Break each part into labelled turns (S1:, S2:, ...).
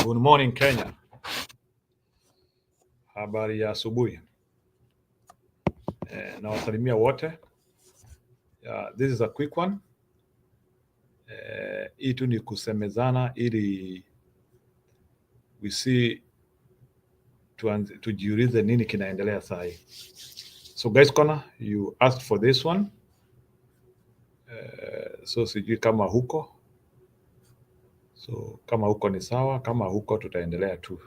S1: Good morning Kenya. Habari ya asubuhi. Na wasalimia wote. This is a quick one. Hii tu ni kusemezana ili we see tujiulize nini kinaendelea saa hii. So guys, Corner, you asked for this one. So sijui kama huko. So kama huko ni sawa, kama huko tutaendelea tu.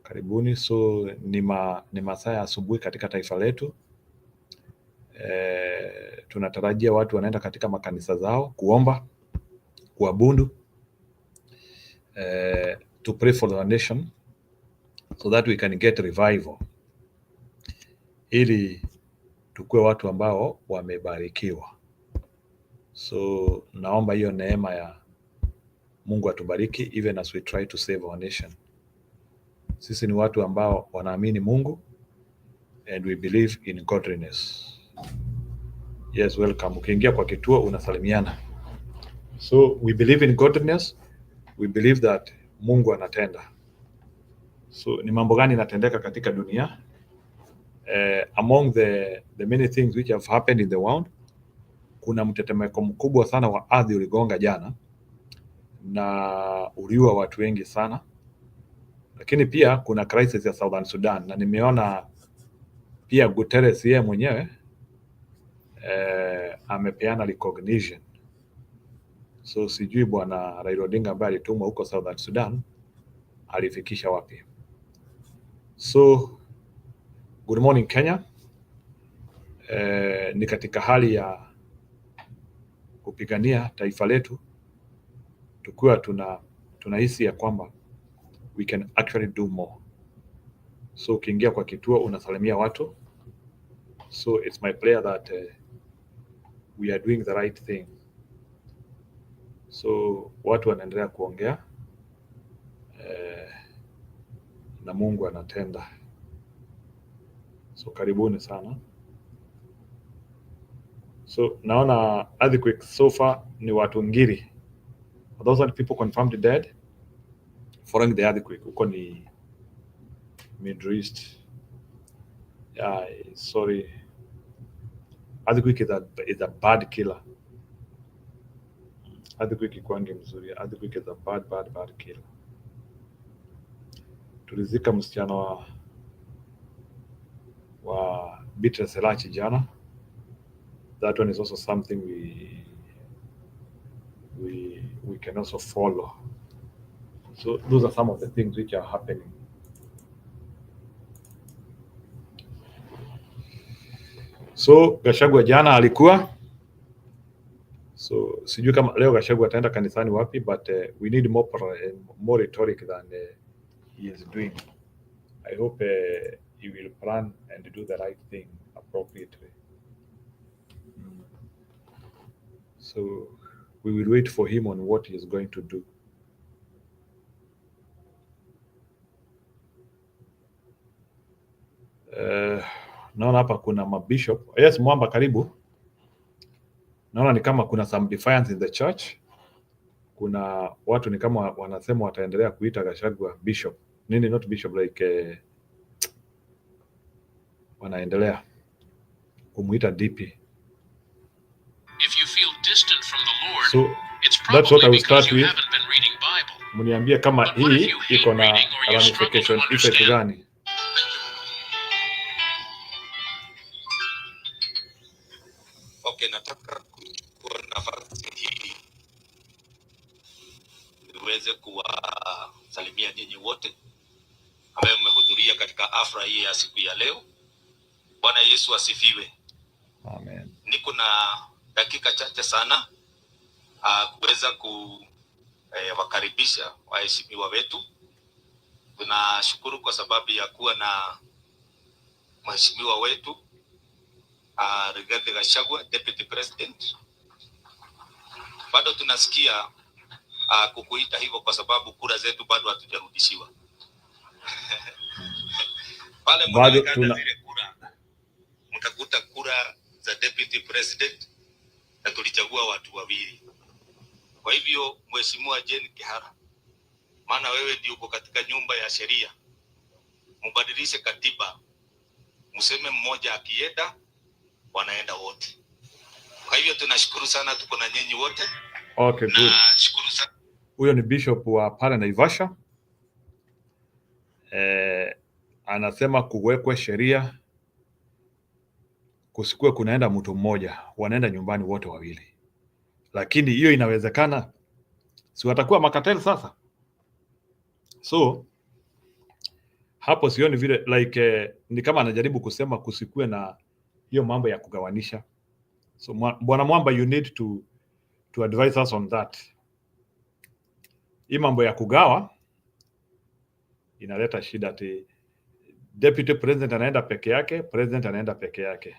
S1: Karibuni. So ni masaa ya asubuhi katika taifa letu. Tunatarajia watu wanaenda katika makanisa zao kuomba, kuabudu, to pray for the nation so that we can get revival, ili tukue watu ambao wamebarikiwa. So naomba hiyo neema ya Mungu atubariki even as we try to save our nation. Sisi ni watu ambao wanaamini Mungu and we believe in godliness. Yes, welcome. Ukiingia kwa kituo unasalimiana. So we believe in godliness. We believe that Mungu anatenda. So ni mambo gani inatendeka katika dunia? Among the many things which have happened in the world, kuna mtetemeko mkubwa sana wa ardhi uligonga jana na uliua watu wengi sana. Lakini pia kuna crisis ya Southern Sudan, na nimeona pia Guterres yeye mwenyewe amepeana recognition. So sijui bwana Raila Odinga ambaye alitumwa huko Southern Sudan alifikisha wapi. So good morning Kenya. Ni katika hali ya kupigania taifa letu, tukiwa tunahisi ya kwamba we can actually do more. So ukiingia kwa kituo unasalimia watu. So it's my prayer that we are doing the right thing. So watu wanaendelea kuongea na Mungu anatenda. So karibuni sana. So naona earthquake so far ni watu ngiri. Those are people confirmed dead following the earthquake. Huko ni Middle East. Yeah, sorry. Earthquake is a bad killer. Earthquake kwangi mzuri. Earthquake is a bad killer. Tulizika msichana wa Beatrice Elachi jana. That one is also something we can also follow. So those are some of the things which are happening. So Gachagua jana alikuwa. So sijui kama leo Gachagua ataenda kanisani wapi, but we need more rhetoric than he is doing. I hope he will plan and do the right thing appropriately. So we will wait for him on what he is going to do. Naona hapa kuna mabishop. Yes, Mwamba karibu. Naona ni kama kuna some defiance in the church. Kuna watu ni kama wanasema wataendelea kuita Gachagua bishop. Nini, not bishop, like wanaendelea kumuita DP.
S2: If you feel distant from the Lord,
S1: so
S2: it's that's what I will start with.
S1: Mniambie kama hii iko na ramification effect gani.
S2: Okay, nataka kuwa nafasi hii niweze kuwasalimia nyinyi wote ambao mmehudhuria katika afra hii ya siku ya leo. Bwana Yesu asifiwe.
S1: Amen.
S2: Niko na dakika chache sana kuweza wakaribisha waheshimiwa wetu. Tunashukuru kwa sababu ya kuwa na mheshimiwa wetu Rigathi Gachagua, Deputy President. Bado tunasikia kukuita hivyo kwa sababu kura zetu bado hatujarudishiwa. Pale zile kura mtakuta kura za Deputy President na tulichagua watu wawili. Kwa hivyo Mheshimiwa Jane Kihara maana wewe ndio uko katika nyumba ya sheria. Mbadilishe katiba, mseme mmoja akienda wanaenda wote. Kwa hivyo tunashukuru sana, tuko na nyinyi wote.
S1: Okay, good.
S2: Nashukuru sana.
S1: Huyo ni bishop wa pale Naivasha. Anasema kuwekwe sheria, kusikue kunaenda mtu mmoja, wanaenda nyumbani wote wawili. Lakini hiyo inawezekana? Si watakuwa makateli sasa? So hapo sioni vile like ni kama anajaribu kusema kusikue na hiyo mambo ya kugawanisha. So Bwana Mwamba, you need to advise us on that. Hii mambo ya kugawa inaleta shida, ati deputy president anaenda peke yake, president anaenda peke yake.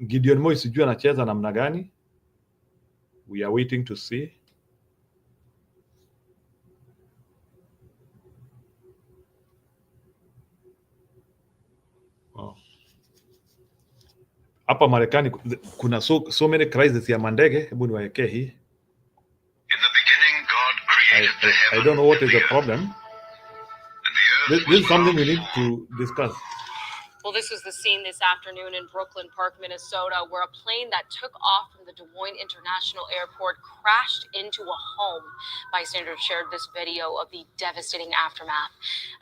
S1: Gideon Moi sijui anacheza namna gani. We are waiting to see. Hapa Marekani kuna so many crises ya mandege. Hebu niwaekee hii. I don't know what is the problem. This is something we need to discuss.
S3: Well, this was the scene this afternoon in Brooklyn Park, Minnesota, where a plane that took off from the Des Moines International Airport crashed into a home. Bystanders shared this video of the devastating aftermath.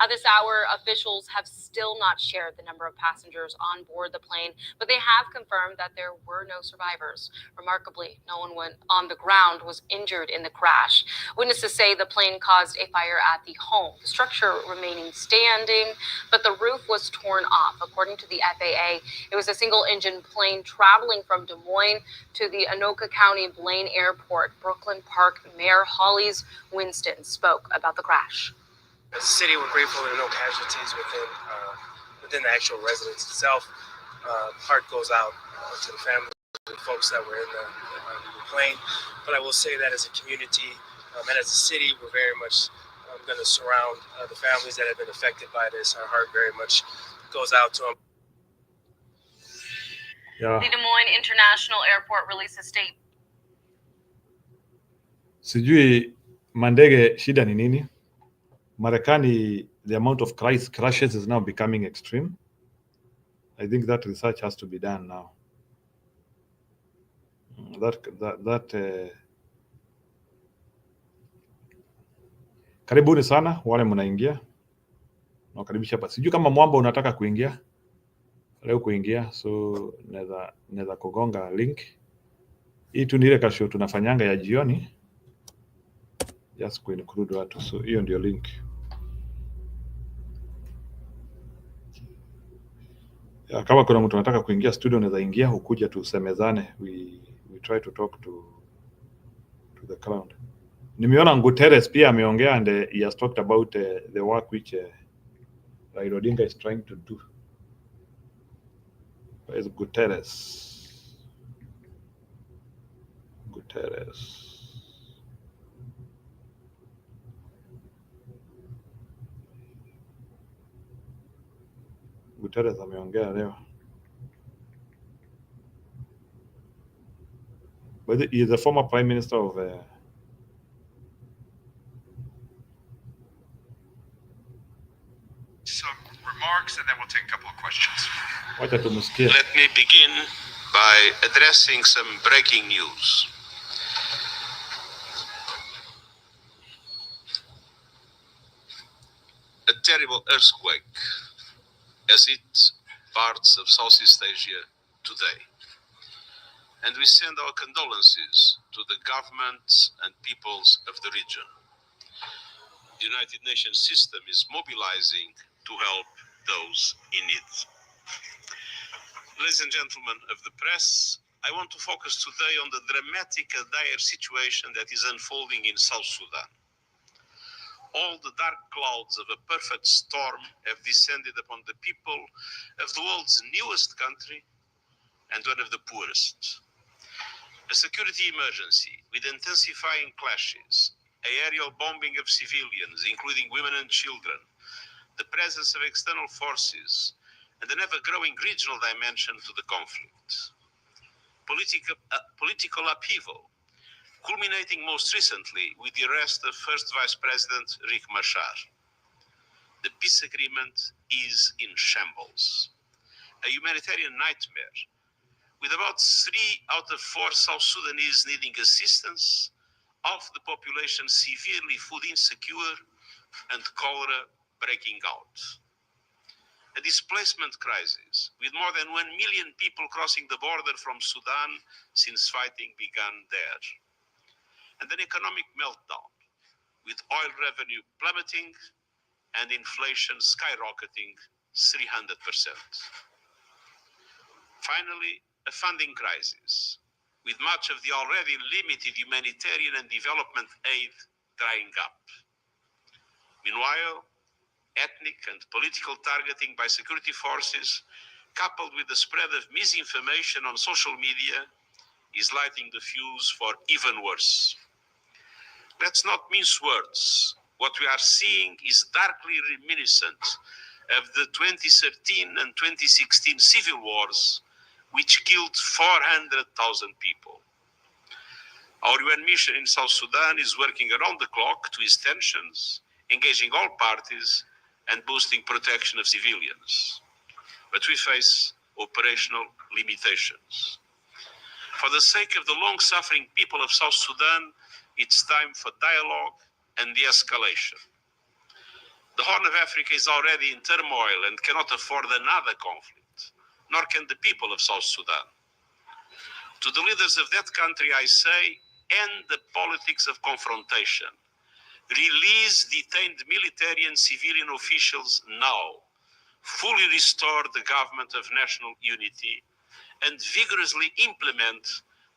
S3: At this hour, officials have still not shared the number of passengers on board the plane, but they have confirmed that there were no survivors. Remarkably, no one on the ground was injured in the crash. Witnesses say the plane caused a fire at the home, the structure remaining standing, but the roof was torn off. According to the FAA, it was a single-engine plane traveling from Des Moines to the Anoka County Blaine Airport. Brooklyn Park Mayor Hollis Winston spoke about the crash.
S4: As a city, we're grateful there are no casualties within the actual residence itself. Heart goes out to the families and folks that were in the plane. But I will say that as a community and as a city, we're very much going to surround the families that have been affected by this. Our heart very much goes out to them.
S3: Yeah. The Des Moines International Airport released a statement.
S1: Sijui mandege shida ni nini? Marekani, the amount of crashes is now becoming extreme. I think that research has to be done now. Karibuni sana wale mnaingia. Nakaribisha hapa. Sijui kama Mwamba unataka kuingia leo kuingia, so naweza kugonga link. Hii tu ni ile kasho tunafanyanga ya jioni, just kuinclude watu, so hiyo ndio link. Ya, kama kuna mtu anataka kuingia studio unaweza ingia, ukuja tusemezane, we try to talk to the crowd. Nimeona Guterres pia ameongea and he has talked about the work which Raila Odinga is trying to do. Where is Guterres? Guterres ameongea leo. But he is the former Prime Minister of
S5: some remarks and then we'll take a couple of questions.
S2: Let me begin by addressing some breaking news. A terrible earthquake has hit parts of Southeast Asia today. And we send our condolences to the governments and peoples of the region. The United Nations system is mobilizing to help those in need. Ladies and gentlemen of the press, I want to focus today on the dramatic and dire situation that is unfolding in South Sudan. All the dark clouds of a perfect storm have descended upon the people of the world's newest country and one of the poorest. A security emergency with intensifying clashes, aerial bombing of civilians, including women and children, the presence of external forces, and an ever-growing regional dimension to the conflict. Political upheaval, culminating most recently with the arrest of First Vice President Riek Machar. The peace agreement is in shambles, a humanitarian nightmare, with about 3 out of 4 South Sudanese needing assistance, half the population severely food insecure, and cholera breaking out. A displacement crisis, with more than 1 million people crossing the border from Sudan since fighting began there. And an economic meltdown, with oil revenue plummeting and inflation skyrocketing 300%. Finally, a funding crisis, with much of the already limited humanitarian and development aid drying up. Meanwhile, ethnic and political targeting by security forces, coupled with the spread of misinformation on social media, is lighting the fuse for even worse. Let's not mince words. What we are seeing is darkly reminiscent of the 2013 and 2016 civil wars, which killed 400,000 people. Our UN mission in South Sudan is working around the clock to ease tensions, engaging all parties, and boosting protection of civilians. But we face operational limitations. For the sake of the long-suffering people of South Sudan, it's time for dialogue and de-escalation. The Horn of Africa is already in turmoil and cannot afford another conflict, nor can the people of South Sudan. To the leaders of that country, I say, end the politics of confrontation. Release detained military and civilian officials now. Fully restore the government of national unity and vigorously implement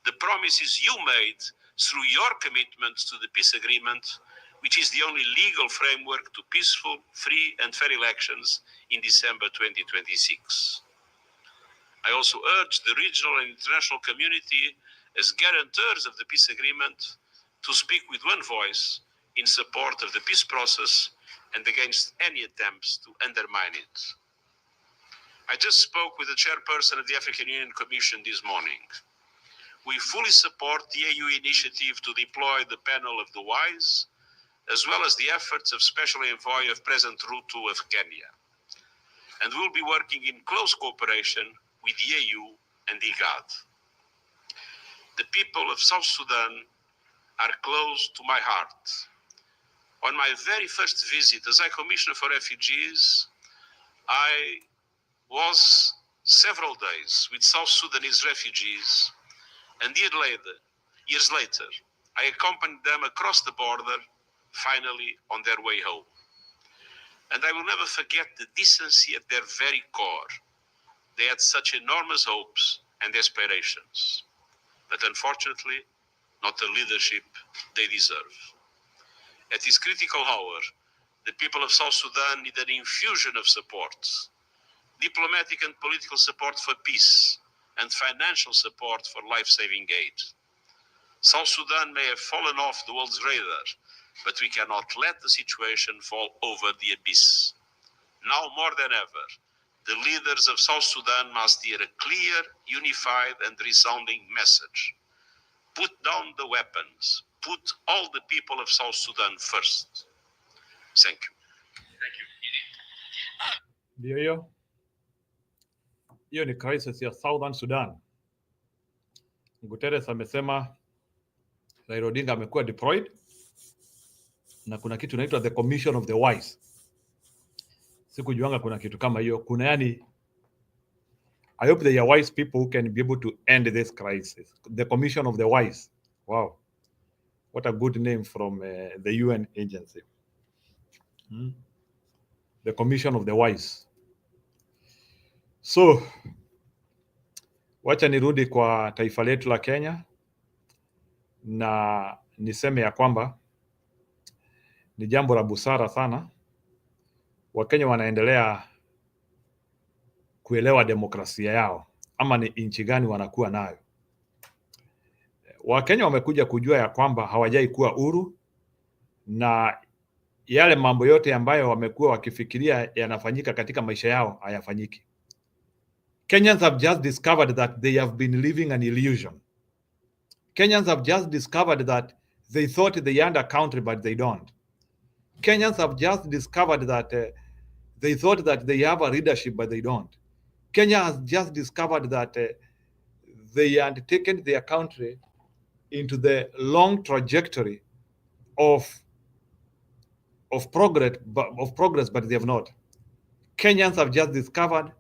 S2: the promises you made through your commitments to the peace agreement, which is the only legal framework to peaceful, free and fair elections in December 2026. I also urge the regional and international community as guarantors of the peace agreement to speak with one voice in support of the peace process and against any attempts to undermine it. I just spoke with the chairperson of the African Union Commission this morning. We fully support the AU initiative to deploy the panel of the wise, as well as the efforts of Special Envoy of President Ruto of Kenya. And we'll be working in close cooperation with the AU and IGAD. The people of South Sudan are close to my heart. On my very first visit as High Commissioner for Refugees, I was several days with South Sudanese refugees, and years later, I accompanied them across the border, finally on their way home. And I will never forget the decency at their very core. They had such enormous hopes and aspirations, but unfortunately, not the leadership they deserve. At this critical hour, the people of South Sudan need an infusion of support, diplomatic and political support for peace, and financial support for life-saving aid. South Sudan may have fallen off the world's radar, but we cannot let the situation fall over the abyss. Now more than ever, the leaders of South Sudan must hear a clear, unified, and resounding message. Put down the weapons. Put all the people of South Sudan first. Thank you.
S5: Thank you.
S1: Ndio hiyo ni crisis ya Southern Sudan. Guterres amesema Raila Odinga amekuwa deployed na kuna kitu inaitwa the Commission of the Wise. Sikujuanga kuna kitu kama hiyo. Kuna yani, I hope they are wise people who can be able to end this crisis. The Commission of the Wise. Wow. What a good name from the UN agency. The Commission of the Wise. So, wacha nirudi kwa taifa letu la Kenya na niseme ya kwamba ni jambo la busara sana. Wakenya wanaendelea kuelewa demokrasia yao, ama ni nchi gani wanakuwa nayo. Wakenya wamekuja kujua ya kwamba hawajai kuwa huru, na yale mambo yote ambayo wamekuwa wakifikiria yanafanyika katika maisha yao hayafanyiki. Kenyans have just discovered that they have been living an illusion. Kenyans have just discovered that they thought they owned a country, but they don't. Kenyans have just discovered that they thought that they have a leadership, but they don't. Kenya has just discovered that they had taken their country into the long trajectory of progress, but they have not. Kenyans have just discovered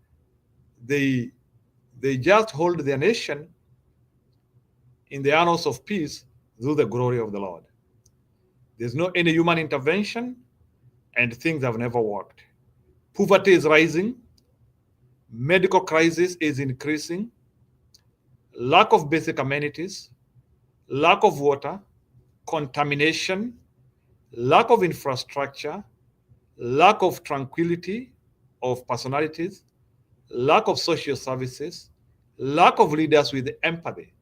S1: they just hold their nation in the annals of peace through the glory of the Lord. There's no any human intervention, and things have never worked. Poverty is rising. Medical crisis is increasing. Lack of basic amenities, lack of water, contamination, lack of infrastructure, lack of tranquility of personalities, lack of social services, lack of leaders with empathy.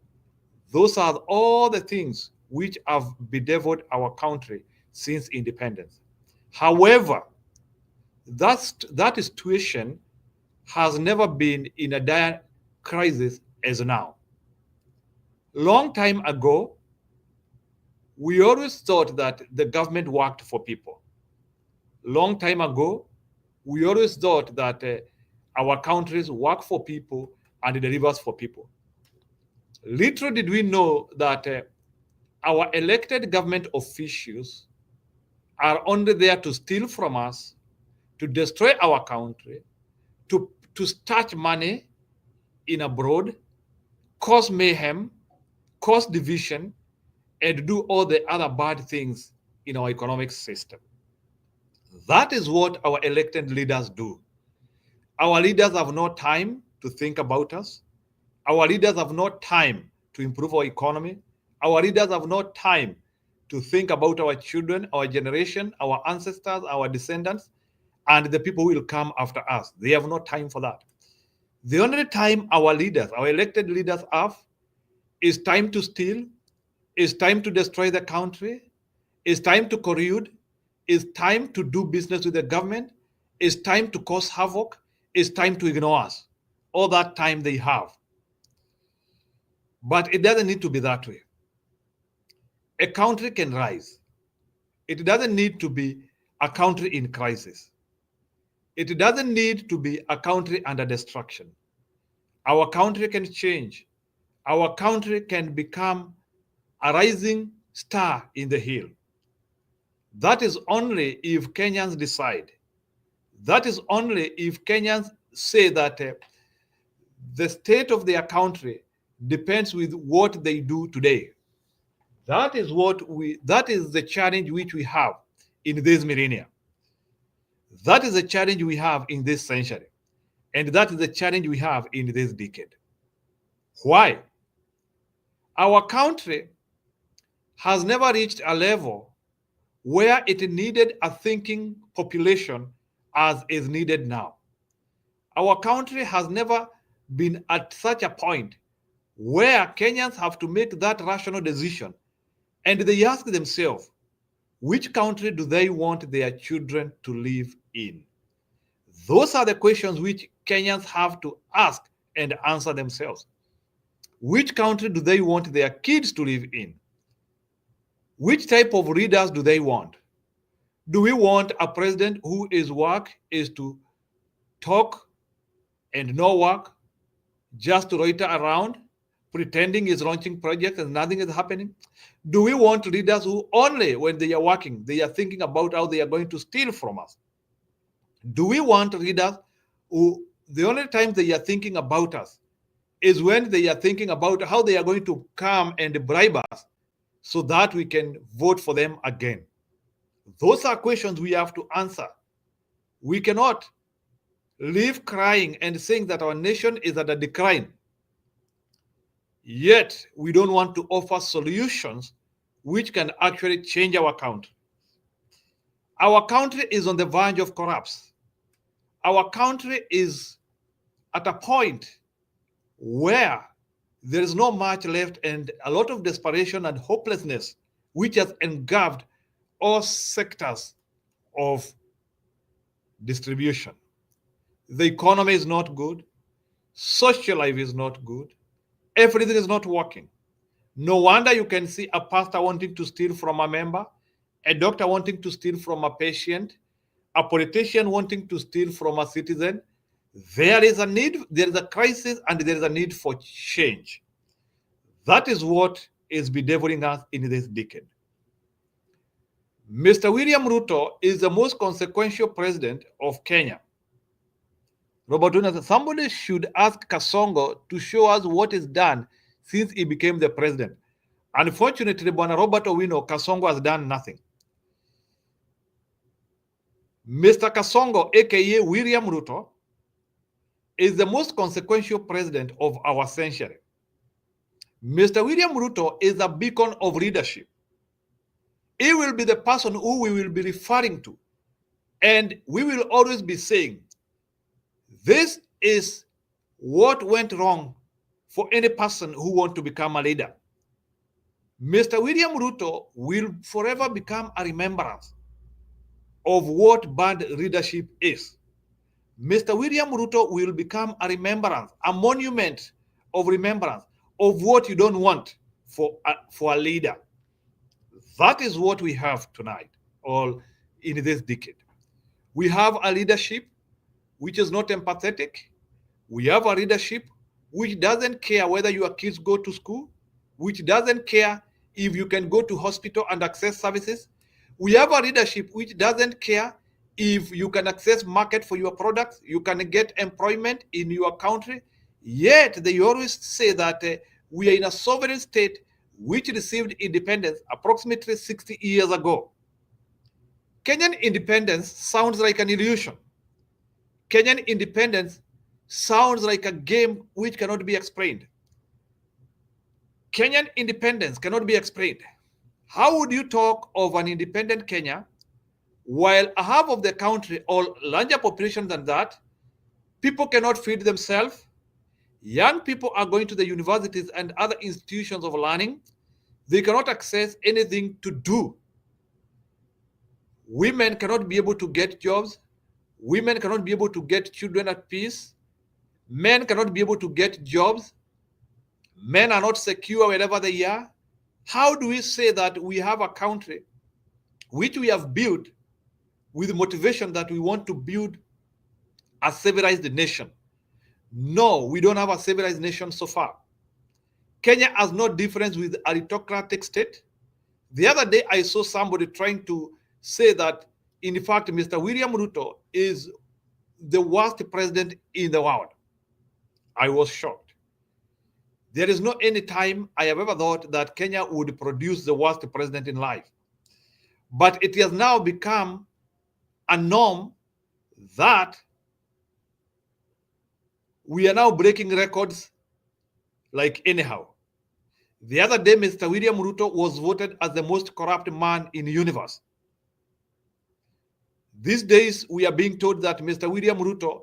S1: Those are all the things which have bedeviled our country since independence. However, that situation has never been in a dire crisis as now. Long time ago, we always thought that the government worked for people. Long time ago, we always thought that our countries work for people and delivers for people. Little did we know that our elected government officials are only there to steal from us, to destroy our country, to stash money in abroad, cause mayhem, cause division, and do all the other bad things in our economic system. That is what our elected leaders do. Our leaders have no time to think about us. Our leaders have no time to improve our economy. Our leaders have no time to think about our children, our generation, our ancestors, our descendants, and the people who will come after us. They have no time for that. The only time our leaders, our elected leaders have is time to steal, is time to destroy the country, is time to collude, is time to do business with the government, is time to cause havoc, is time to ignore us. All that time they have. But it doesn't need to be that way. A country can rise. It doesn't need to be a country in crisis. It doesn't need to be a country under destruction. Our country can change. Our country can become a rising star in the hill. That is only if Kenyans decide. That is only if Kenyans say that the state of their country depends with what they do today. That is the challenge which we have in this millennium. That is the challenge we have in this century. And that is the challenge we have in this decade. Why? Our country has never reached a level where it needed a thinking population as is needed now. Our country has never been at such a point where Kenyans have to make that rational decision, and they ask themselves, which country do they want their children to live in? Those are the questions which Kenyans have to ask and answer themselves. Which country do they want their kids to live in? Which type of leaders do they want? Do we want a president whose work is to talk and no work, just to loiter around, pretending he's launching projects and nothing is happening? Do we want leaders who only when they are working, they are thinking about how they are going to steal from us? Do we want leaders who the only time they are thinking about us is when they are thinking about how they are going to come and bribe us so that we can vote for them again? Those are questions we have to answer. We cannot live crying and saying that our nation is at a decline, yet we don't want to offer solutions which can actually change our country. Our country is on the verge of collapse. Our country is at a point where there is not much left and a lot of desperation and hopelessness which has engulfed all sectors of distribution. The economy is not good. Social life is not good. Everything is not working. No wonder you can see a pastor wanting to steal from a member, a doctor wanting to steal from a patient, a politician wanting to steal from a citizen. There is a need, there is a crisis, and there is a need for change. That is what is bedeviling us in this decade. Mr. William Ruto is the most consequential president of Kenya. Robert Wina said, somebody should ask Kasongo to show us what is done since he became the president. Unfortunately, Bwana Robert Owino, Kasongo has done nothing. Mr. Kasongo, aka William Ruto, is the most consequential president of our century. Mr. William Ruto is a beacon of leadership. He will be the person who we will be referring to. And we will always be saying, this is what went wrong for any person who wants to become a leader. Mr. William Ruto will forever become a remembrance of what bad leadership is. Mr. William Ruto will become a remembrance, a monument of remembrance of what you don't want for a leader. That is what we have tonight, or in this decade. We have a leadership which is not empathetic. We have a leadership which doesn't care whether your kids go to school, which doesn't care if you can go to hospital and access services. We have a leadership which doesn't care if you can access market for your products, you can get employment in your country. Yet they always say that we are in a sovereign state which received independence approximately 60 years ago. Kenyan independence sounds like an illusion. Kenyan independence sounds like a game which cannot be explained. Kenyan independence cannot be explained. How would you talk of an independent Kenya while a half of the country or larger population than that, people cannot feed themselves, young people are going to the universities and other institutions of learning, they cannot access anything to do. Women cannot be able to get jobs, women cannot be able to get children at peace, men cannot be able to get jobs, men are not secure wherever they are. How do we say that we have a country which we have built with the motivation that we want to build a civilized nation? No, we don't have a civilized nation so far. Kenya has no difference with aristocratic state. The other day, I saw somebody trying to say that, in fact, Mr. William Ruto is the worst president in the world. I was shocked. There is no any time I have ever thought that Kenya would produce the worst president in life. But it has now become a norm that we are now breaking records like anyhow. The other day, Mr. William Ruto was voted as the most corrupt man in the universe. These days, we are being told that Mr. William Ruto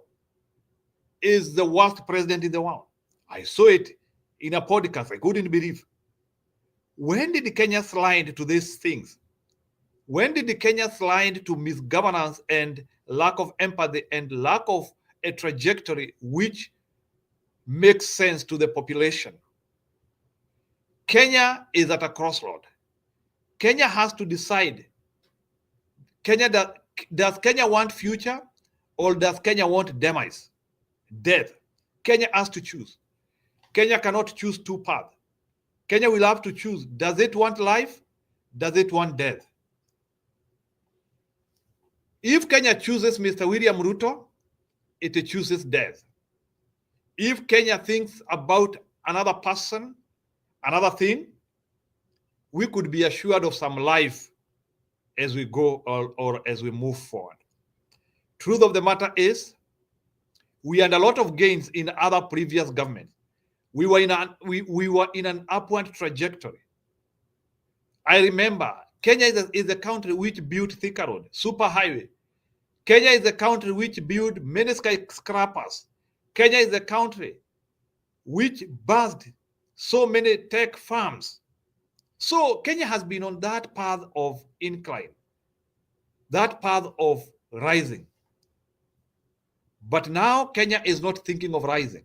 S1: is the worst president in the world. I saw it in a podcast. I couldn't believe. When did Kenya slide to these things? When did Kenya slide to misgovernance and lack of empathy and lack of a trajectory which makes sense to the population? Kenya is at a crossroad. Kenya has to decide. Does Kenya want future or does Kenya want demise? Death. Kenya has to choose. Kenya cannot choose two paths. Kenya will have to choose. Does it want life? Does it want death? If Kenya chooses Mr. William Ruto, it chooses death. If Kenya thinks about another person, another thing, we could be assured of some life as we go or as we move forward. Truth of the matter is, we had a lot of gains in other previous governments. We were in an upward trajectory. I remember Kenya is a country which built Thika Road, super highway. Kenya is a country which built many skyscrapers. Kenya is a country which birthed so many tech farms. So Kenya has been on that path of incline, that path of rising. But now Kenya is not thinking of rising.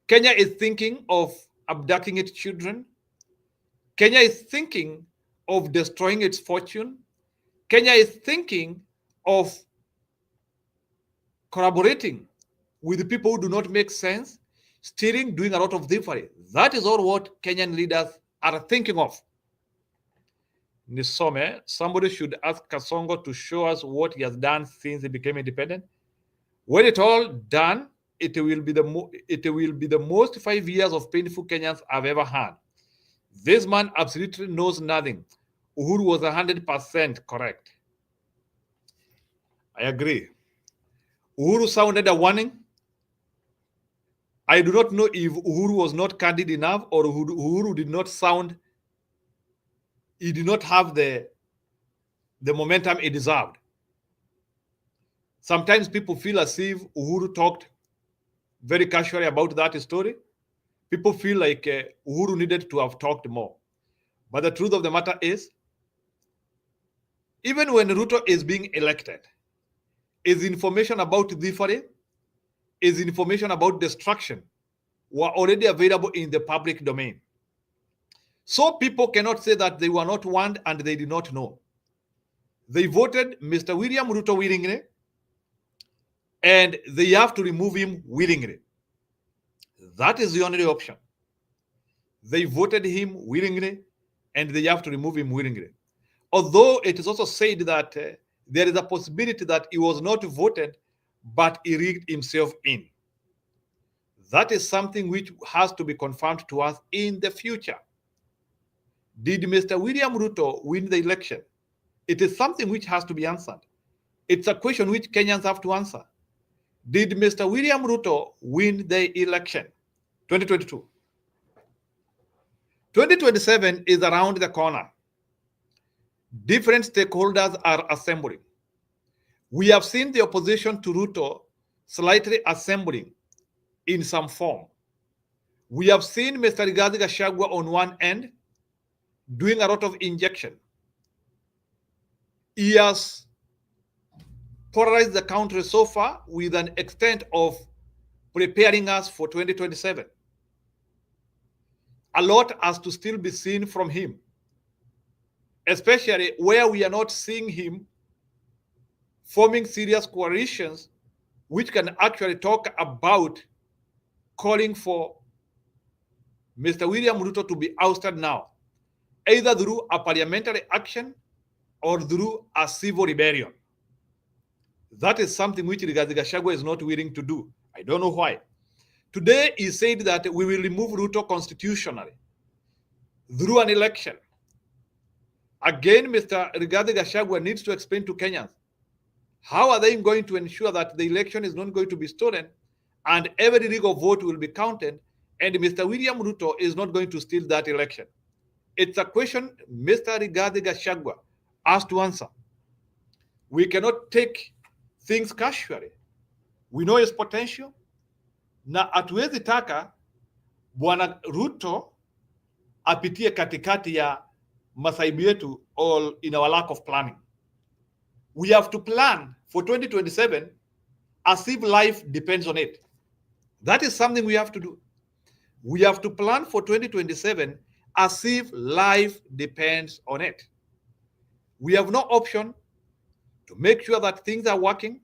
S1: Kenya is thinking of abducting its children. Kenya is thinking of destroying its fortune. Kenya is thinking of collaborating with people who do not make sense, stealing, doing a lot of thievery. That is all what Kenyan leaders are thinking of. Nisome, somebody should ask Kasongo to show us what he has done since he became independent. When it's all done, it will be the most 5 years of painful Kenyans I've ever had. This man absolutely knows nothing. Uhuru was 100% correct. I agree. Uhuru sounded a warning. I do not know if Uhuru was not candid enough or Uhuru did not sound, he did not have the momentum he deserved. Sometimes people feel as if Uhuru talked very casually about that story. People feel like Uhuru needed to have talked more. But the truth of the matter is, even when Ruto is being elected, is information about thievery, is information about destruction were already available in the public domain. So people cannot say that they were not warned and they did not know. They voted Mr. William Ruto willingly, and they have to remove him willingly. That is the only option. They voted him willingly, and they have to remove him willingly. Although it is also said that there is a possibility that he was not voted, but he rigged himself in. That is something which has to be confirmed to us in the future. Did Mr. William Ruto win the election? It is something which has to be answered. It's a question which Kenyans have to answer. Did Mr. William Ruto win the election? 2022. 2027 is around the corner. Different stakeholders are assembling. We have seen the opposition to Ruto slightly assembling in some form. We have seen Mr. Rigathi Gachagua on one end doing a lot of injection. He has polarized the country so far with an extent of preparing us for 2027. A lot has to still be seen from him, especially where we are not seeing him forming serious coalitions which can actually talk about calling for Mr. William Ruto to be ousted now, either through a parliamentary action or through a civil rebellion. That is something which Rigathi Gachagua is not willing to do. I don't know why. Today, he said that we will remove Ruto constitutionally through an election. Again, Mr. Rigathi Gachagua needs to explain to Kenyans, how are they going to ensure that the election is not going to be stolen and every legal vote will be counted and Mr. William Ruto is not going to steal that election? It's a question Mr. Rigathi Gachagua has to answer. We cannot take things casually. We know his potential. Na hatuwezi taka Bwana Ruto apitie katikati ya masaibu yetu all in our lack of planning. We have to plan for 2027 as if life depends on it. That is something we have to do. We have to plan for 2027 as if life depends on it. We have no option to make sure that things are working.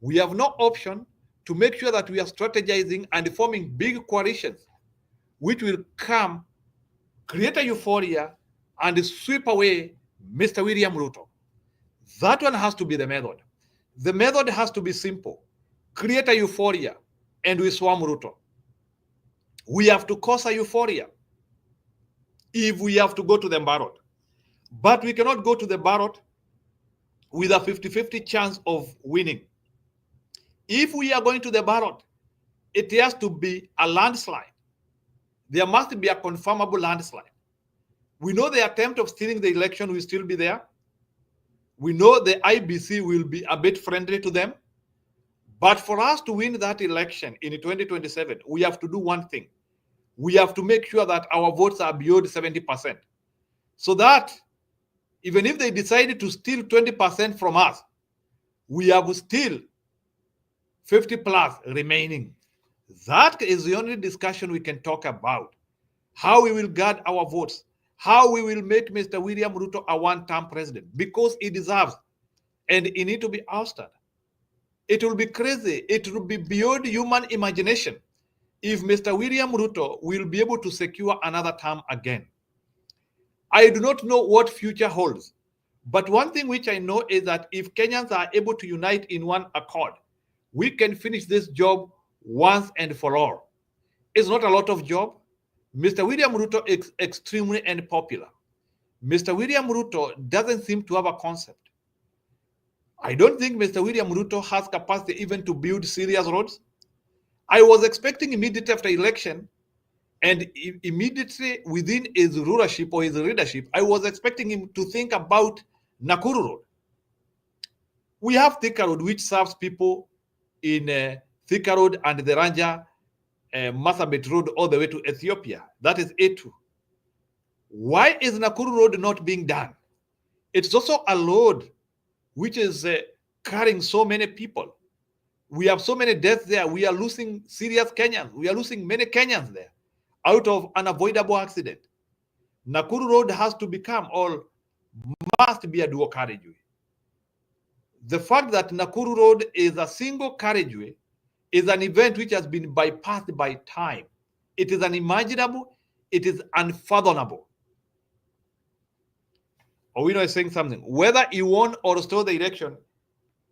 S1: We have no option to make sure that we are strategizing and forming big coalitions which will come, create a euphoria, and sweep away Mr. William Ruto. That one has to be the method. The method has to be simple. Create a euphoria, and we swarm Ruto. We have to cause a euphoria if we have to go to the ballot. But we cannot go to the ballot with a 50-50 chance of winning. If we are going to the ballot, it has to be a landslide. There must be a confirmable landslide. We know the attempt of stealing the election will still be there. We know the IBC will be a bit friendly to them. But for us to win that election in 2027, we have to do one thing. We have to make sure that our votes are beyond 70%. So that even if they decided to steal 20% from us, we have still 50 plus remaining. That is the only discussion we can talk about. How we will guard our votes, how we will make Mr. William Ruto a one-term president, because he deserves, and he need to be ousted. It will be crazy. It will be beyond human imagination if Mr. William Ruto will be able to secure another term again. I do not know what future holds, but one thing which I know is that if Kenyans are able to unite in one accord, we can finish this job once and for all. It's not a lot of job. Mr. William Ruto is extremely unpopular. Mr. William Ruto doesn't seem to have a concept. I don't think Mr. William Ruto has capacity even to build serious roads. I was expecting immediately after election and immediately within his rulership or his leadership, I was expecting him to think about Nakuru Road. We have Thika Road, which serves people in Thika Road and the Ranja Marsabit Road all the way to Ethiopia. That is A2. Why is Nakuru Road not being done? It's also a road which is carrying so many people. We have so many deaths there. We are losing serious Kenyans. We are losing many Kenyans there out of unavoidable accident. Nakuru Road has to become or must be a dual carriageway. The fact that Nakuru Road is a single carriageway is an event which has been bypassed by time. It is unimaginable. It is unfathomable. Owino is saying something. Whether he won or stole the election,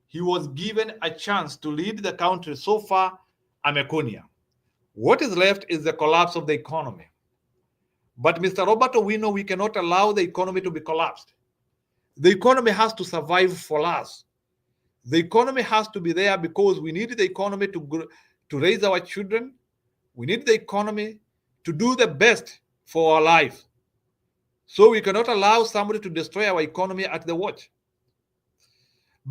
S1: he was given a chance to lead the country. So far, amekonia. What is left is the collapse of the economy. But Mr. Robert Owino, we cannot allow the economy to be collapsed. The economy has to survive for us. The economy has to be there because we need the economy to raise our children. We need the economy to do the best for our life. So we cannot allow somebody to destroy our economy at the watch.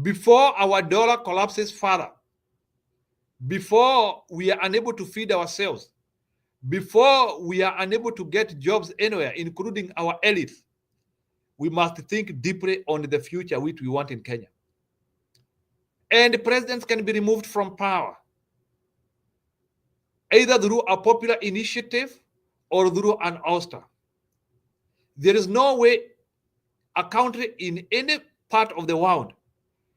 S1: Before our dollar collapses further, before we are unable to feed ourselves, before we are unable to get jobs anywhere, including our elites, we must think deeply on the future which we want in Kenya. And presidents can be removed from power, either through a popular initiative or through an ouster. There is no way a country in any part of the world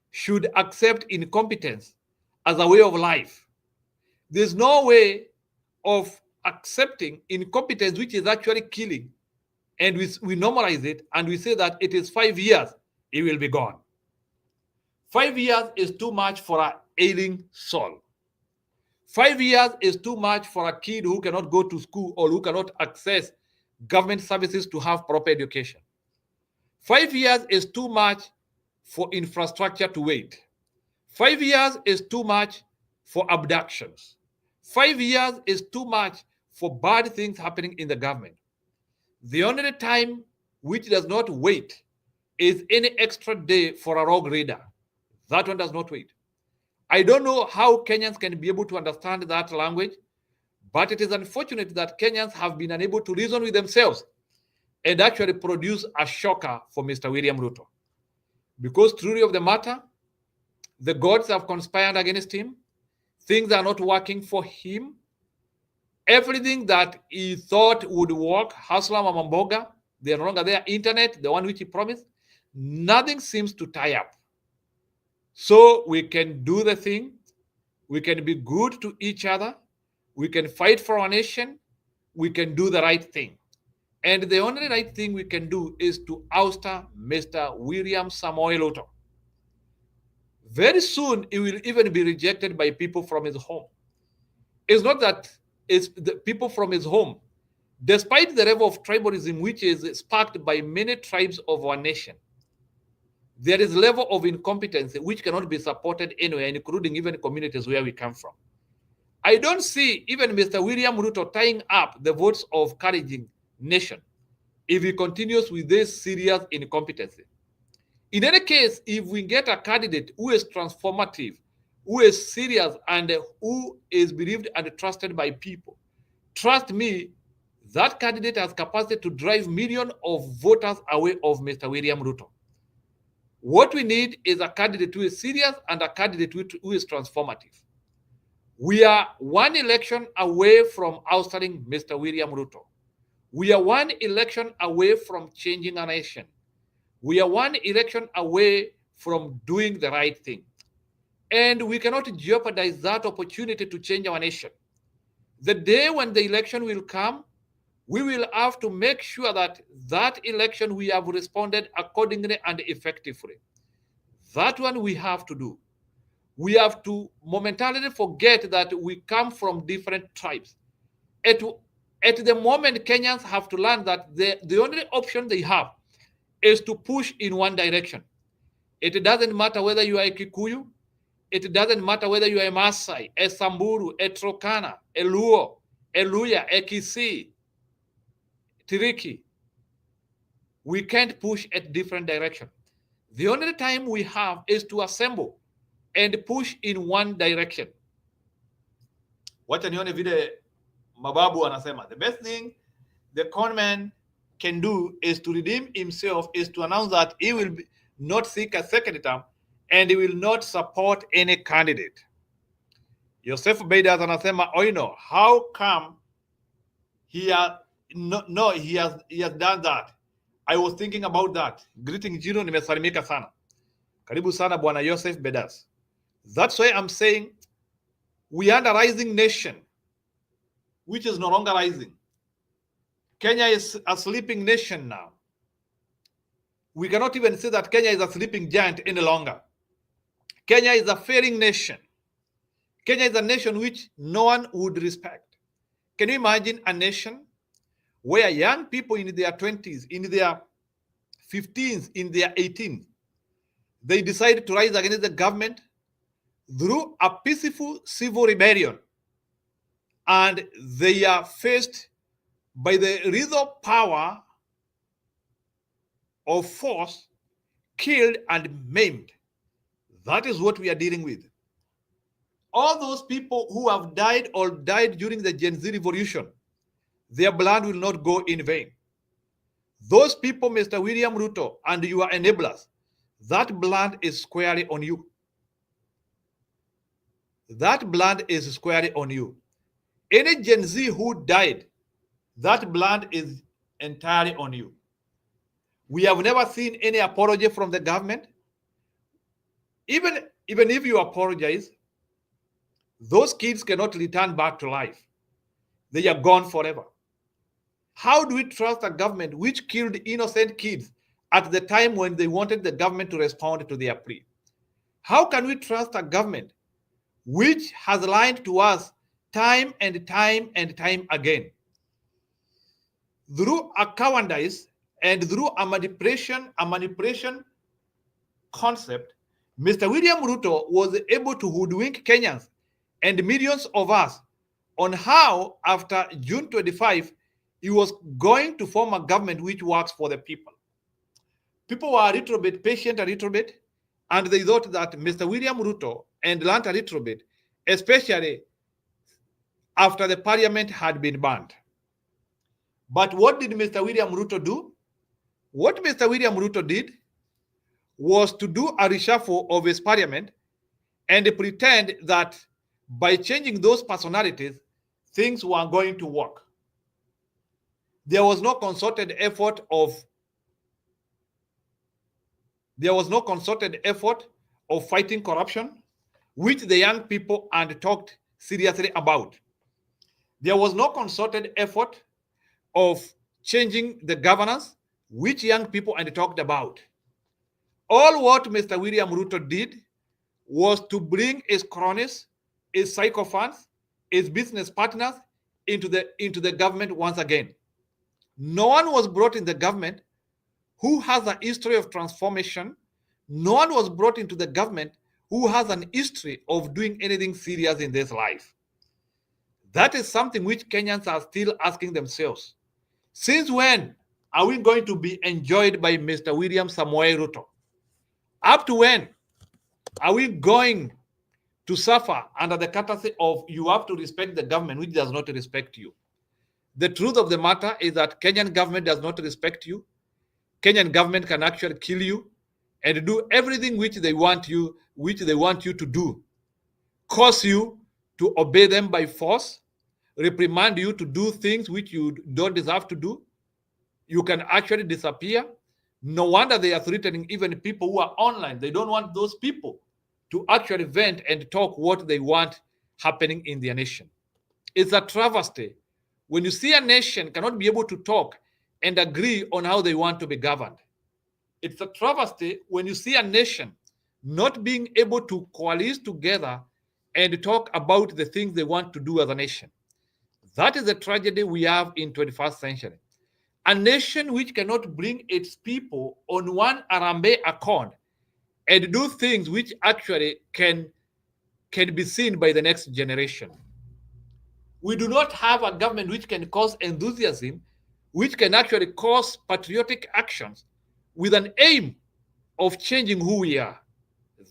S1: should accept incompetence as a way of life. There's no way of accepting incompetence, which is actually killing, and we normalize it and we say that it is 5 years, it will be gone. 5 years is too much for an ailing soul. 5 years is too much for a kid who cannot go to school or who cannot access government services to have proper education. 5 years is too much for infrastructure to wait. 5 years is too much for abductions. 5 years is too much for bad things happening in the government. The only time which does not wait is any extra day for a rogue reader. That one does not wait. I don't know how Kenyans can be able to understand that language, but it is unfortunate that Kenyans have been unable to reason with themselves and actually produce a shocker for Mr. William Ruto. Because truly of the matter, the gods have conspired against him. Things are not working for him. Everything that he thought would work, Haslam and Mamboga, they are no longer there. Internet, the one which he promised, nothing seems to tie up. So we can do the thing. We can be good to each other. We can fight for our nation. We can do the right thing. And the only right thing we can do is to ouster Mr. William Samoei Ruto. Very soon, he will even be rejected by people from his home. It's not that it's the people from his home. Despite the level of tribalism which is sparked by many tribes of our nation, there is a level of incompetence which cannot be supported anywhere, including even communities where we come from. I don't see even Mr. William Ruto tying up the votes of Kalenjin nation if he continues with this serious incompetency. In any case, if we get a candidate who is transformative, who is serious, and who is believed and trusted by people, trust me, that candidate has capacity to drive millions of voters away of Mr. William Ruto. What we need is a candidate who is serious and a candidate who is transformative. We are one election away from ousting Mr. William Ruto. We are one election away from changing our nation. We are one election away from doing the right thing. And we cannot jeopardize that opportunity to change our nation. The day when the election will come, we will have to make sure that that election we have responded accordingly and effectively. That one we have to do. We have to momentarily forget that we come from different tribes. At the moment, Kenyans have to learn that the only option they have is to push in one direction. It doesn't matter whether you are a Kikuyu, it doesn't matter whether you are a Maasai, a Samburu, a Turkana, a Luo, a Luya, a Kisii, Tiriki. We can't push at different direction. The only time we have is to assemble and push in one direction. Wacha nione vile mababu anasema. The best thing the conman can do is to redeem himself, is to announce that he will not seek a second term and he will not support any candidate. Joseph Beidas anasema, Oino, how come he has done that? I was thinking about that. Greeting Jiro, nimesalimika sana. Karibu sana Bwana Joseph Beidas. That's why I'm saying we are a rising nation, which is no longer rising. Kenya is a sleeping nation now. We cannot even say that Kenya is a sleeping giant any longer. Kenya is a failing nation. Kenya is a nation which no one would respect. Can you imagine a nation where young people in their 20s, in their 15s, in their 18s, they decided to rise against the government through a peaceful civil rebellion, and they are faced by the lethal power of force, killed and maimed. That is what we are dealing with. All those people who have died or died during the Gen Z revolution, their blood will not go in vain. Those people, Mr. William Ruto, and your enablers, that blood is squarely on you. That blood is squarely on you. Any Gen Z who died, that blood is entirely on you. We have never seen any apology from the government. Even if you apologize, those kids cannot return back to life. They are gone forever. How do we trust a government which killed innocent kids at the time when they wanted the government to respond to their plea? How can we trust a government which has lied to us time and time and time again? Through a cowardice and through a manipulation concept, Mr. William Ruto was able to hoodwink Kenyans and millions of us on how, after June 25, he was going to form a government which works for the people. People were a little bit patient, a little bit, and they thought that Mr. William Ruto and learned a little bit, especially after the parliament had been banned. But what did Mr. William Ruto do? What Mr. William Ruto did was to do a reshuffle of his parliament and pretend that by changing those personalities, things were going to work. There was no concerted effort of fighting corruption, which the young people had talked seriously about. There was no concerted effort of changing the governance, which young people had talked about. All what Mr. William Ruto did was to bring his cronies, his sycophants, his business partners into the government once again. No one was brought in the government who has a history of transformation. No one was brought into the government who has an history of doing anything serious in this life. That is something which Kenyans are still asking themselves. Since when are we going to be enjoyed by Mr. William Samoei Ruto? Up to when are we going to suffer under the courtesy of you have to respect the government which does not respect you? The truth of the matter is that Kenyan government does not respect you. Kenyan government can actually kill you and do everything which they want you to do, cause you to obey them by force, reprimand you to do things which you don't deserve to do. You can actually disappear. No wonder they are threatening even people who are online. They don't want those people to actually vent and talk what they want happening in their nation. It's a travesty when you see a nation cannot be able to talk and agree on how they want to be governed. It's a travesty when you see a nation not being able to coalesce together and talk about the things they want to do as a nation. That is the tragedy we have in 21st century. A nation which cannot bring its people on one Arambe accord and do things which actually can be seen by the next generation. We do not have a government which can cause enthusiasm, which can actually cause patriotic actions with an aim of changing who we are.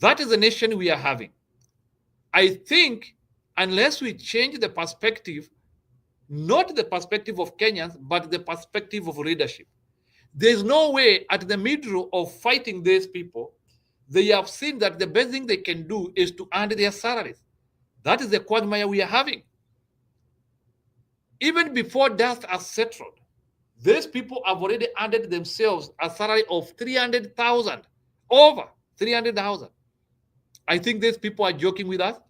S1: That is the nation we are having. I think unless we change the perspective, not the perspective of Kenyans, but the perspective of leadership, there's no way at the middle of fighting these people, they have seen that the best thing they can do is to earn their salaries. That is the quagmire we are having. Even before dust has settled, these people have already earned themselves a salary of 300,000, over 300,000. I think these people are joking with us.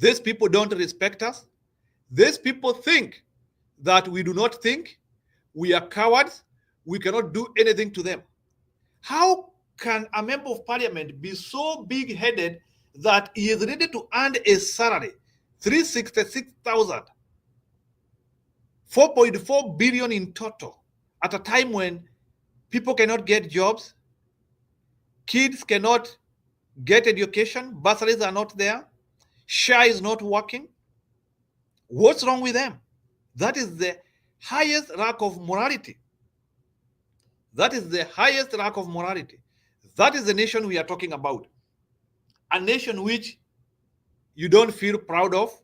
S1: These people don't respect us. These people think that we do not think, we are cowards, we cannot do anything to them. How can a member of parliament be so big-headed that he is ready to earn a salary, 366,000, 4.4 billion in total, at a time when people cannot get jobs, kids cannot get education, bursaries are not there, SHA is not working? What's wrong with them? That is the highest lack of morality. That is the highest lack of morality. That is the nation we are talking about. A nation which you don't feel proud of,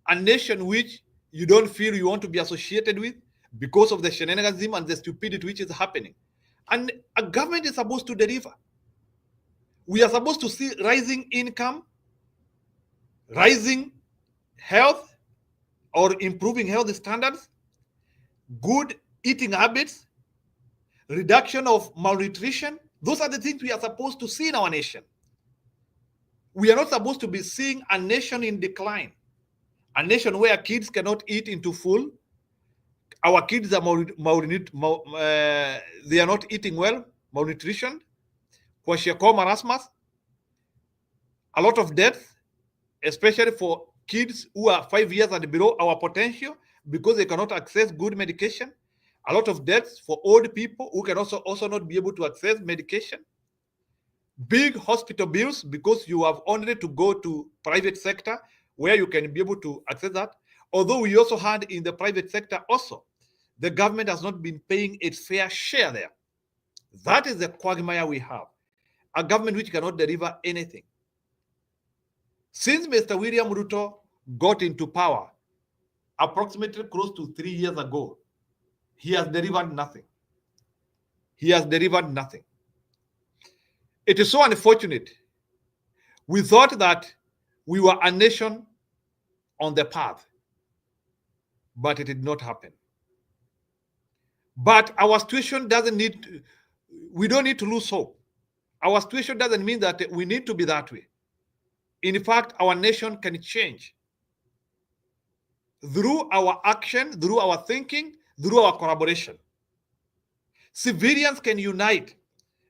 S1: a nation which you don't feel you want to be associated with because of the shenaniganism and the stupidity which is happening. And a government is supposed to deliver. We are supposed to see rising income, rising health or improving health standards, good eating habits, reduction of malnutrition. Those are the things we are supposed to see in our nation. We are not supposed to be seeing a nation in decline, a nation where kids cannot eat into full. Our kids are they are not eating well, malnutrition, kwashiorkor marasmus, a lot of deaths, especially for kids who are 5 years and below our potential because they cannot access good medication. A lot of deaths for old people who can also not be able to access medication. Big hospital bills because you have only to go to private sector where you can be able to access that. Although we also had in the private sector also, the government has not been paying its fair share there. That is the quagmire we have. A government which cannot deliver anything. Since Mr. William Ruto got into power, approximately close to 3 years ago, he has delivered nothing. He has delivered nothing. It is so unfortunate. We thought that we were a nation on the path, but it did not happen. But our situation doesn't need, we don't need to lose hope. Our situation doesn't mean that we need to be that way. In fact, our nation can change through our action, through our thinking, through our collaboration. Civilians can unite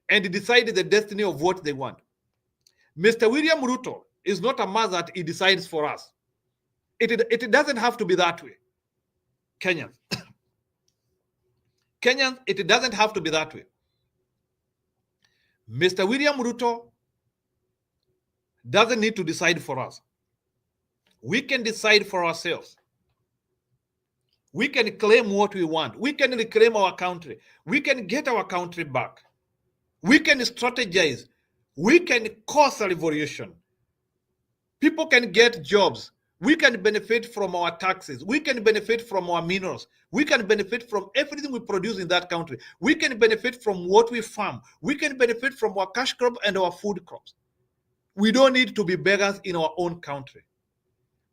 S1: and decide the destiny of what they want. Mr. William Ruto is not a man that he decides for us. It doesn't have to be that way. Kenyans. Kenyans, it doesn't have to be that way. Mr. William Ruto doesn't need to decide for us. We can decide for ourselves. We can claim what we want. We can reclaim our country. We can get our country back. We can strategize. We can cause a revolution. People can get jobs. We can benefit from our taxes. We can benefit from our minerals. We can benefit from everything we produce in that country. We can benefit from what we farm. We can benefit from our cash crop and our food crops. We don't need to be beggars in our own country.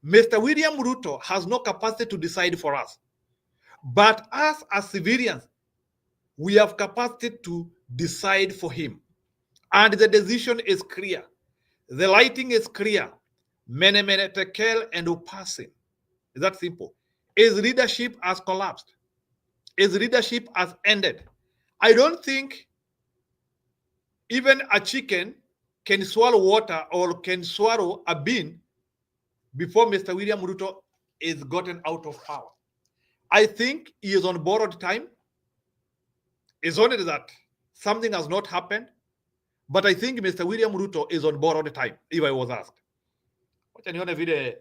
S1: Mr. William Ruto has no capacity to decide for us. But us as civilians, we have capacity to decide for him. And the decision is clear. The lighting is clear. Mene Mene Tekel and Upasin. Is that simple? His leadership has collapsed. His leadership has ended. I don't think even a chicken can swallow water or can swallow a bean before Mr. William Ruto is gotten out of power. I think he is on borrowed time. It's only that something has not happened. But I think Mr. William Ruto is on borrowed time, if I was asked. Wacha nione vile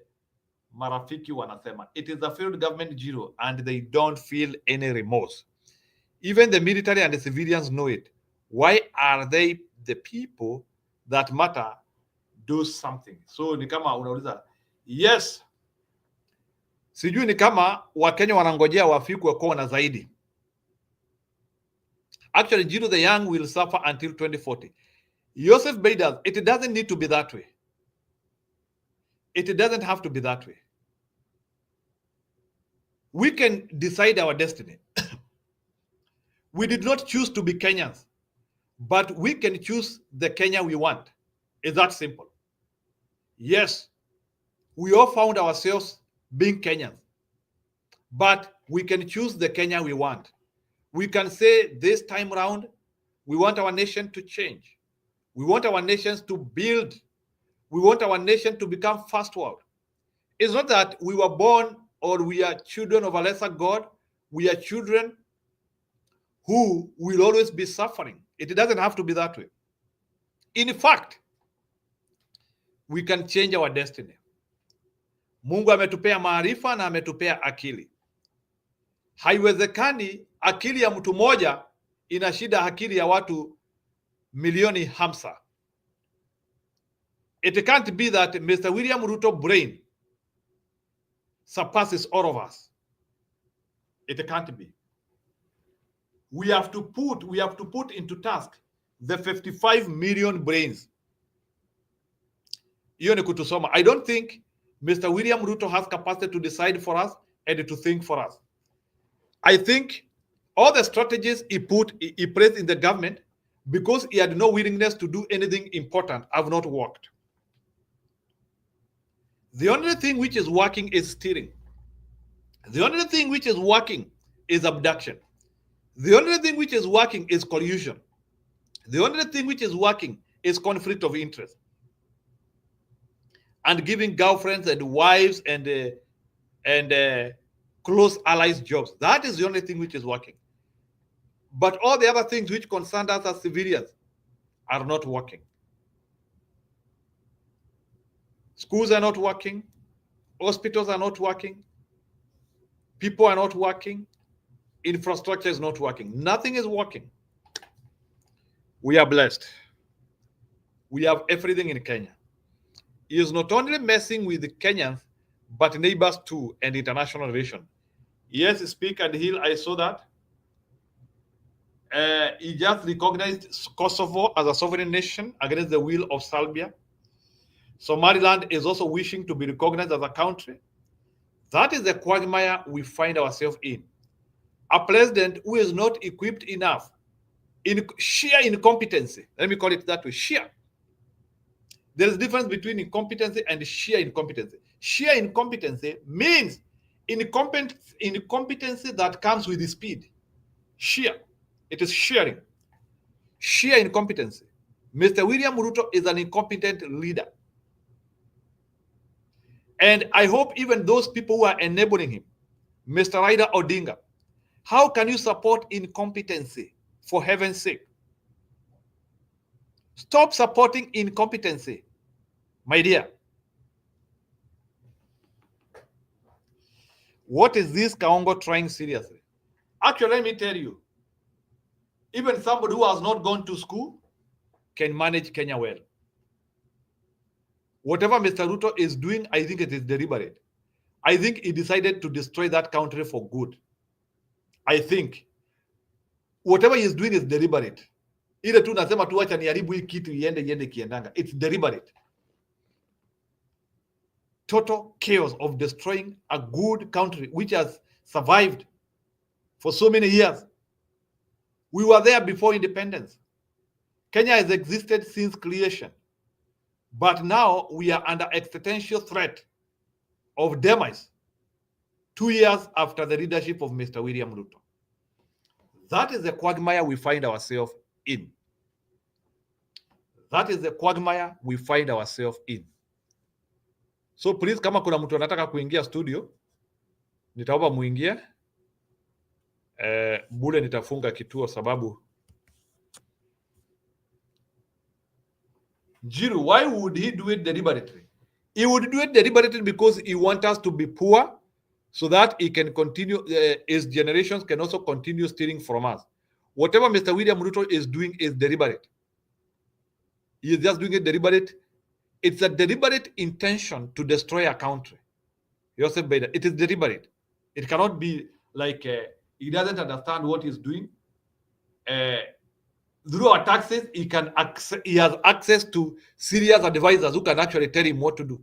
S1: marafiki wanasema. It is a failed government zero and they don't feel any remorse. Even the military and the civilians know it. Why are they the people that matter do something? So ni kama unauliza, yes, sijui ni kama Wakenya wanangojea wafikwe kona zaidi. Actually, Jiro the Young will suffer until 2040. Joseph Baidas, it doesn't need to be that way. It doesn't have to be that way. We can decide our destiny. We did not choose to be Kenyans, but we can choose the Kenya we want. It's that simple. Yes, we all found ourselves being Kenyans, but we can choose the Kenya we want. We can say this time around, we want our nation to change. We want our nations to build. We want our nation to become first world. It's not that we were born or we are children of a lesser God. We are children who will always be suffering. It doesn't have to be that way. In fact, we can change our destiny. Mungu ametupea maarifa na ametupea akili. Haiwezekani akili ya mtu moja inashida akili ya watu milioni 50. It can't be that Mr. William Ruto brain surpasses all of us. It can't be. We have to put into task the 55 million brains. Hiyo ni kutusoma. I don't think Mr. William Ruto has capacity to decide for us and to think for us. I think all the strategies he placed in the government, because he had no willingness to do anything important, have not worked. The only thing which is working is stealing. The only thing which is working is abduction. The only thing which is working is collusion. The only thing which is working is conflict of interest. And giving girlfriends and wives and close allies jobs. That is the only thing which is working. But all the other things which concern us as civilians are not working. Schools are not working. Hospitals are not working. People are not working. Infrastructure is not working. Nothing is working. We are blessed. We have everything in Kenya. He is not only messing with the Kenyans, but neighbors too, and international relations. Yes, Speaker Hill, I saw that. He just recognized Kosovo as a sovereign nation against the will of Serbia. Somaliland is also wishing to be recognized as a country. That is the quagmire we find ourselves in. A president who is not equipped enough, in sheer incompetency. Let me call it that way, sheer. There is a difference between incompetency and sheer incompetency. Sheer incompetency means incompetency that comes with the speed. Sheer. It is shearing. Sheer incompetency. Mr. William Ruto is an incompetent leader. And I hope even those people who are enabling him, Mr. Raila Odinga, how can you support incompetency, for heaven's sake? Stop supporting incompetency, my dear. What is this Kaongo trying seriously? Actually, let me tell you, even somebody who has not gone to school can manage Kenya well. Whatever Mr. Ruto is doing, I think it is deliberate. I think he decided to destroy that country for good. I think whatever he is doing is deliberate. Ile tu nasema tu acha niharibu hii kitu iende kiendanga. It's deliberate. total chaos of destroying a good country which has survived for so many years. We were there before independence. Kenya has existed since creation. But now we are under existential threat of demise 2 years after the leadership of Mr. William Ruto. That is the quagmire we find ourselves in. That is the quagmire we find ourselves in. So please, kama kuna mtu anataka kuingia studio, nitaomba muingie. Bure nitafunga kituo sababu Njiru, why would he do it deliberately? He would do it deliberately because he wants us to be poor so that he can continue, his generations can also continue stealing from us. Whatever Mr. William Ruto is doing is deliberate. He is just doing it deliberate. It's a deliberate intention to destroy a country. Joseph Biden, it is deliberate. It cannot be like he doesn't understand what he's doing. Through our taxes, he has access to serious advisors who can actually tell him what to do.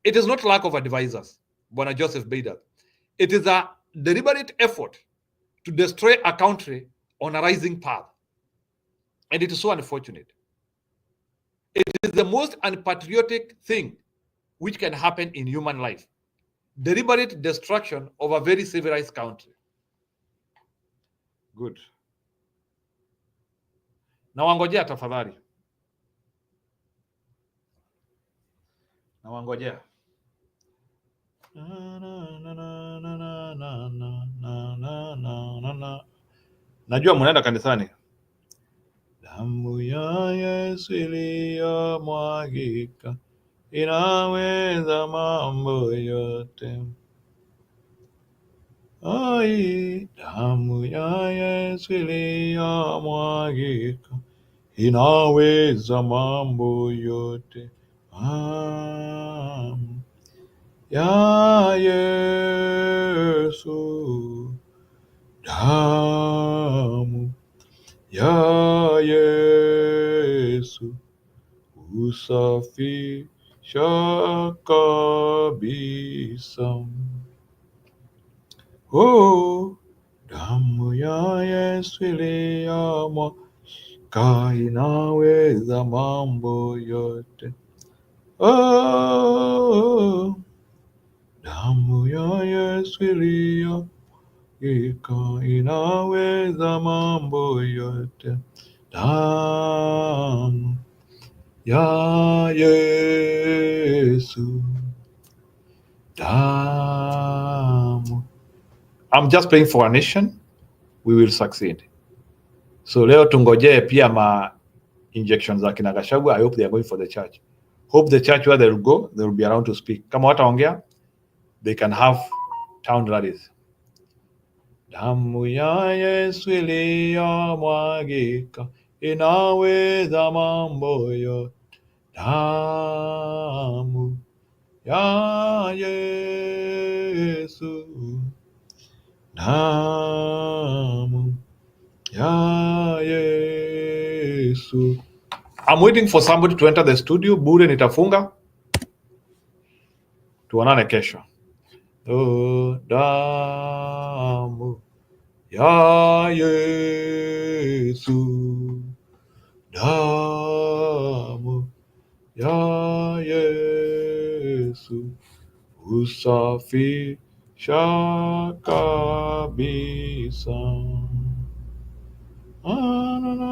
S1: It is not lack of advisors, Bwana Joseph Biden. It is a deliberate effort to destroy a country on a rising path. And it is so unfortunate. It is the most unpatriotic thing which can happen in human life. Deliberate destruction of a very civilized country. Good. Nawangojea tafadhali. Nawangojea. Najua mnaenda kanisani. Damu ya Yesu iliyomwagika inaweza mambo yote. Ai, damu ya Yesu iliyomwagika inaweza mambo yote. Ya Yesu, damu ya Yesu usafisha kabisa. Oh, damu ya Yesu iliyomwagika inaweza mambo yote. Oh, damu ya Yesu iliyomwagika inaweza mambo yote. Damu ya Yesu, damu. I'm just praying for a nation. We will succeed. So leo tungojee pia ma injections za kina Gachagua. I hope they are going for the church. Hope the church where they will go, they will be around to speak. Kama wataongea, they can have town rallies. Damu ya Yesu iliyomwagika inaweza mambo yote. Damu ya Yesu, damu ya Yesu. I'm waiting for somebody to enter the studio. Bure nitafunga. Tuonane kesho. Oh, damu ya Yesu, damu ya Yesu usafisha kabisa. Damu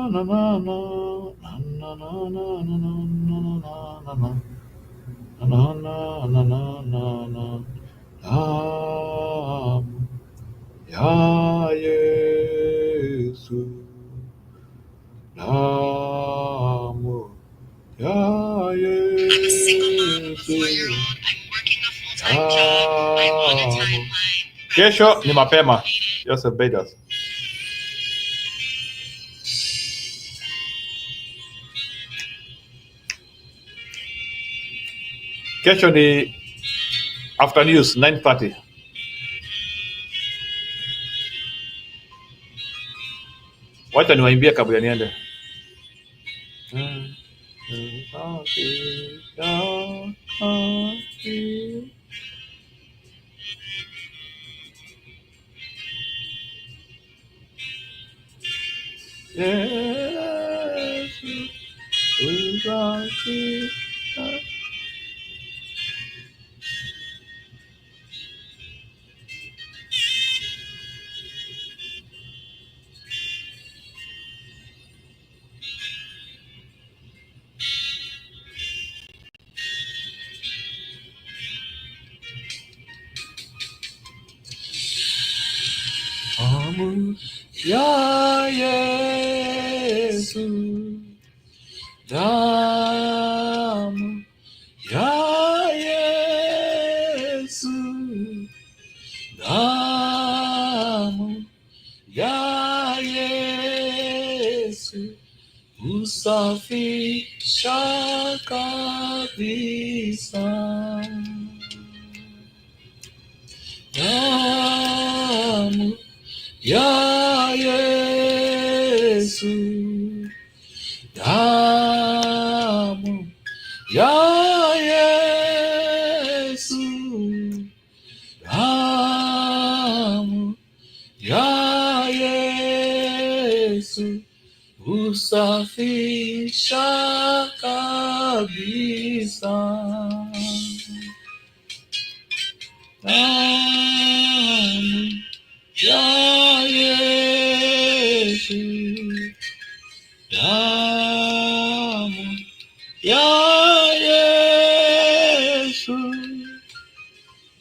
S1: ya Yesu, damu ya Yesu, damu. Kesho ni mapema. Joseph Biden. Kesho ni after news 9:30. Wacha niwaimbie kabla niende. Damu ya Yesu, damu ya Yesu, damu ya Yesu, husafisha kabisa. Damu ya Yesu, damu ya Yesu, damu ya Yesu, husafisha kabisa. Damu ya Yesu, damu ya Yesu,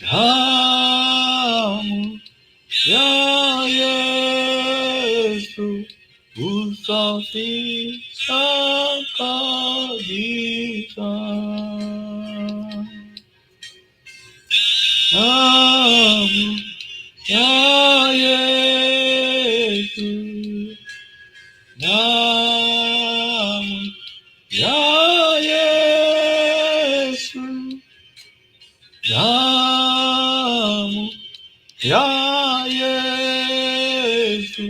S1: damu ya Yesu, husafisha kabisa. Damu ya Yesu, damu ya Yesu, damu ya Yesu,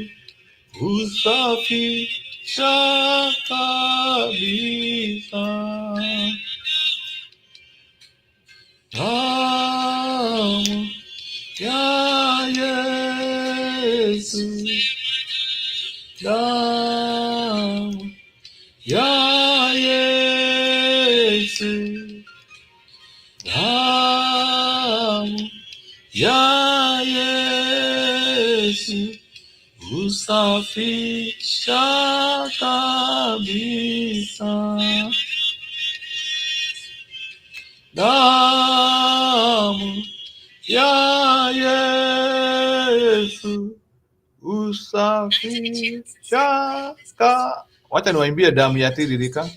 S1: husafisha kabisa. Damu ya Yesu, damu ya Yesu, damu ya Yesu, husafisha kabisa. Damu ya Yesu, husafisha kabisa. Wacha niwaimbie damu ya tiririka.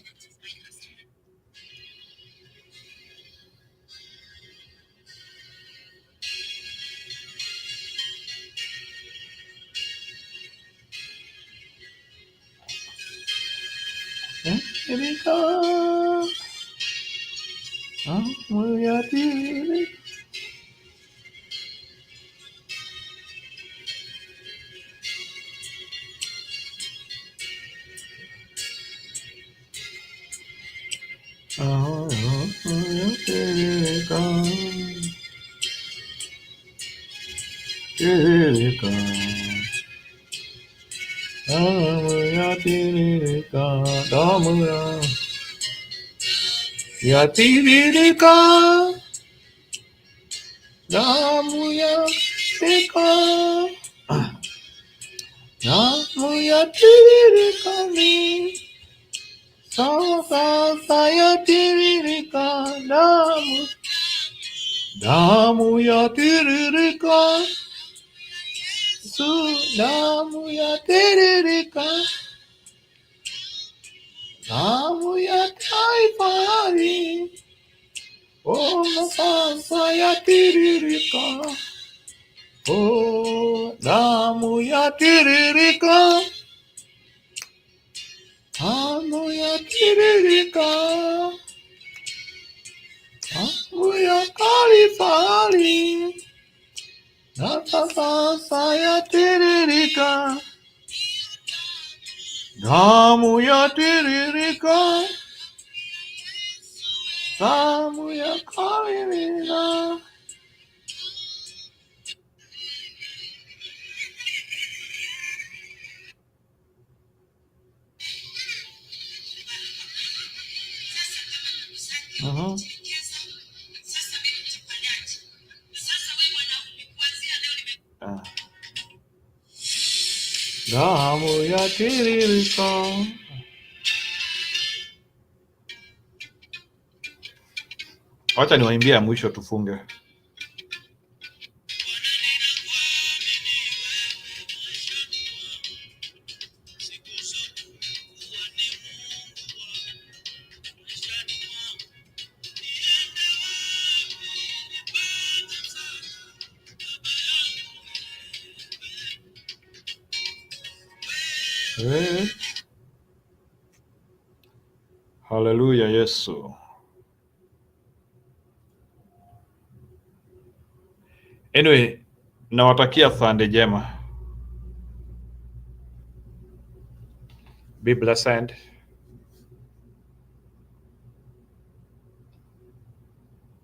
S1: Tiririka, damu ya tiririka. Damu ya tiririka, tiririka, damu ya tiririka, damu ya tiririka, damu ya tiririka, damu ya tiririka mi, sasa ya tiririka, damu ya tiririka, damu ya tiririka, damu ya taifa hili, oh sasa ya tiririka, oh damu ya tiririka, damu ya tiririka, damu ya taifa hili, na sasa ya tiririka, damu ya tiririka, damu yako ilina. Damu ya tiririka. Wacha niwaimbie ya mwisho tufunge. Haleluya Yesu. Anyway, nawatakia Sunday jema. Be blessed.